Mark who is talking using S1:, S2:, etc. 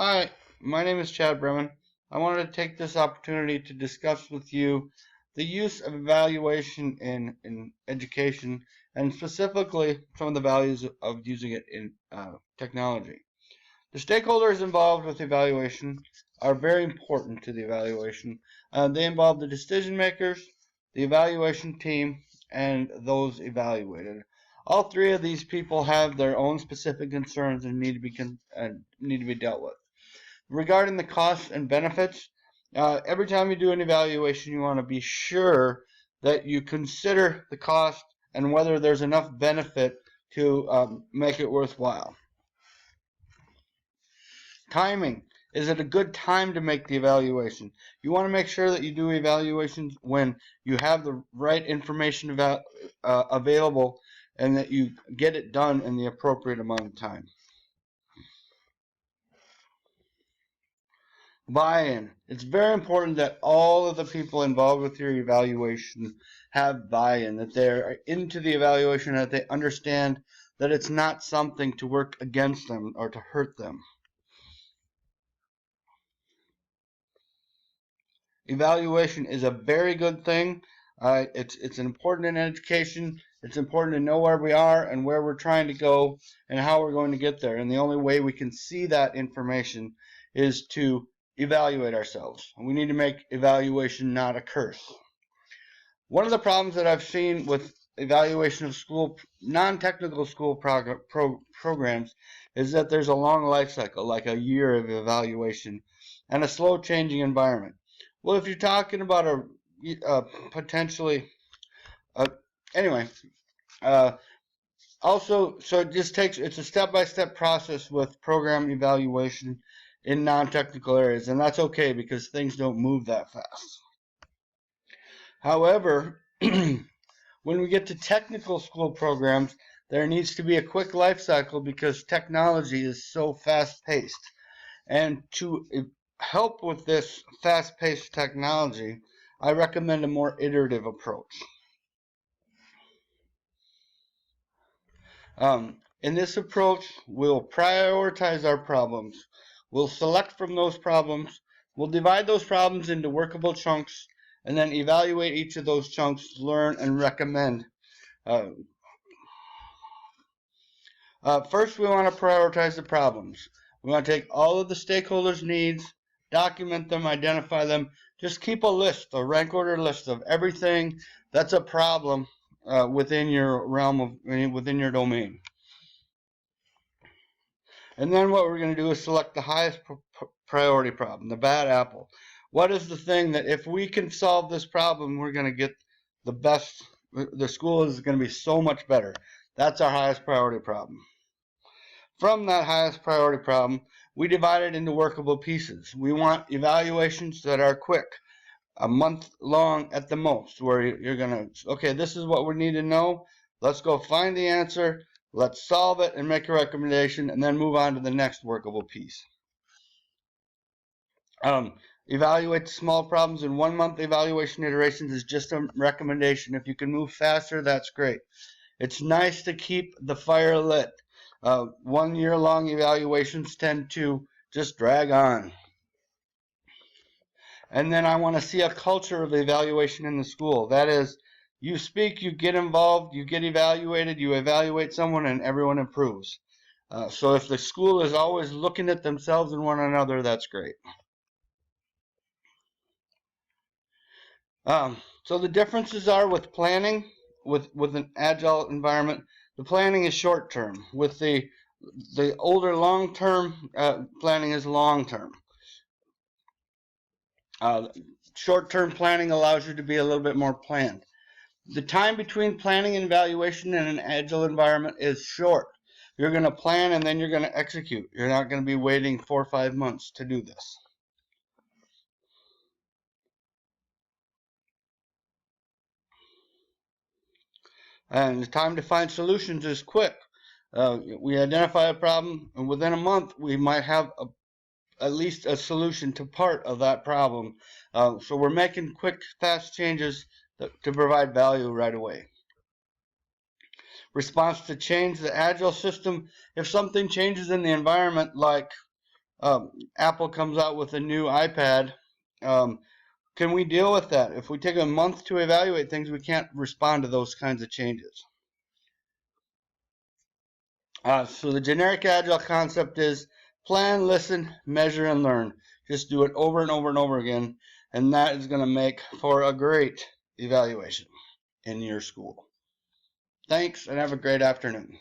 S1: Hi, my name is Chad Bremen. I wanted to take this opportunity to discuss with you the use of evaluation in education and specifically some of the values of using it in technology. The stakeholders involved with evaluation are very important to the evaluation. They involve the decision makers, the evaluation team, and those evaluated. All three of these people have their own specific concerns and need to be dealt with. Regarding the costs and benefits, every time you do an evaluation, you want to be sure that you consider the cost and whether there's enough benefit to make it worthwhile. Timing. Is it a good time to make the evaluation? You want to make sure that you do evaluations when you have the right information available and that you get it done in the appropriate amount of time. Buy-in. It's very important that all of the people involved with your evaluation have buy-in, that they're into the evaluation, that they understand that it's not something to work against them or to hurt them. Evaluation is a very good thing. It's important in education. It's important to know where we are and where we're trying to go and how we're going to get there. And the only way we can see that information is to evaluate ourselves. We need to make evaluation not a curse. One of the problems that I've seen with evaluation of school, non-technical school programs is that there's a long life cycle, like a year of evaluation, and a slow changing environment. Well, if you're talking about a potentially, anyway, also, so it's a step-by-step process with program evaluation in non-technical areas, and that's okay because things don't move that fast. However, when we get to technical school programs, there needs to be a quick life cycle because technology is so fast-paced. And to help with this fast-paced technology, I recommend a more iterative approach. In this approach, we'll prioritize our problems. We'll select from those problems. We'll divide those problems into workable chunks and then evaluate each of those chunks, learn, and recommend. First, we want to prioritize the problems. We want to take all of the stakeholders' needs, document them, identify them. Just keep a list, a rank order list of everything that's a problem within your realm within your domain. And then what we're going to do is select the highest priority problem, the bad apple. What is the thing that if we can solve this problem, we're going to get the best, the school is going to be so much better. That's our highest priority problem. From that highest priority problem, we divide it into workable pieces. We want evaluations that are quick, a month long at the most, where you're going to, okay, this is what we need to know. Let's go find the answer. Let's solve it and make a recommendation and then move on to the next workable piece. Evaluate small problems in 1 month evaluation iterations is just a recommendation. If you can move faster, that's great. It's nice to keep the fire lit. 1 year long evaluations tend to just drag on. And then I want to see a culture of evaluation in the school. That is, you speak, you get involved, you get evaluated, you evaluate someone, and everyone improves. So if the school is always looking at themselves and one another, that's great. So the differences are with planning, with an agile environment. The planning is short term. With the older long term, planning is long term. Short term planning allows you to be a little bit more planned. The time between planning and evaluation in an agile environment is short. You're going to plan and then you're going to execute. You're not going to be waiting 4 or 5 months to do this. And the time to find solutions is quick. We identify a problem, and within a month, we might have at least a solution to part of that problem. So we're making quick, fast changes to provide value right away. Response to change, the agile system, if something changes in the environment, like Apple comes out with a new iPad. Can we deal with that? If we take a month to evaluate things, we can't respond to those kinds of changes. So the generic agile concept is plan, listen, measure, and learn. Just do it over and over and over again, and that is going to make for a great evaluation in your school. Thanks, and have a great afternoon.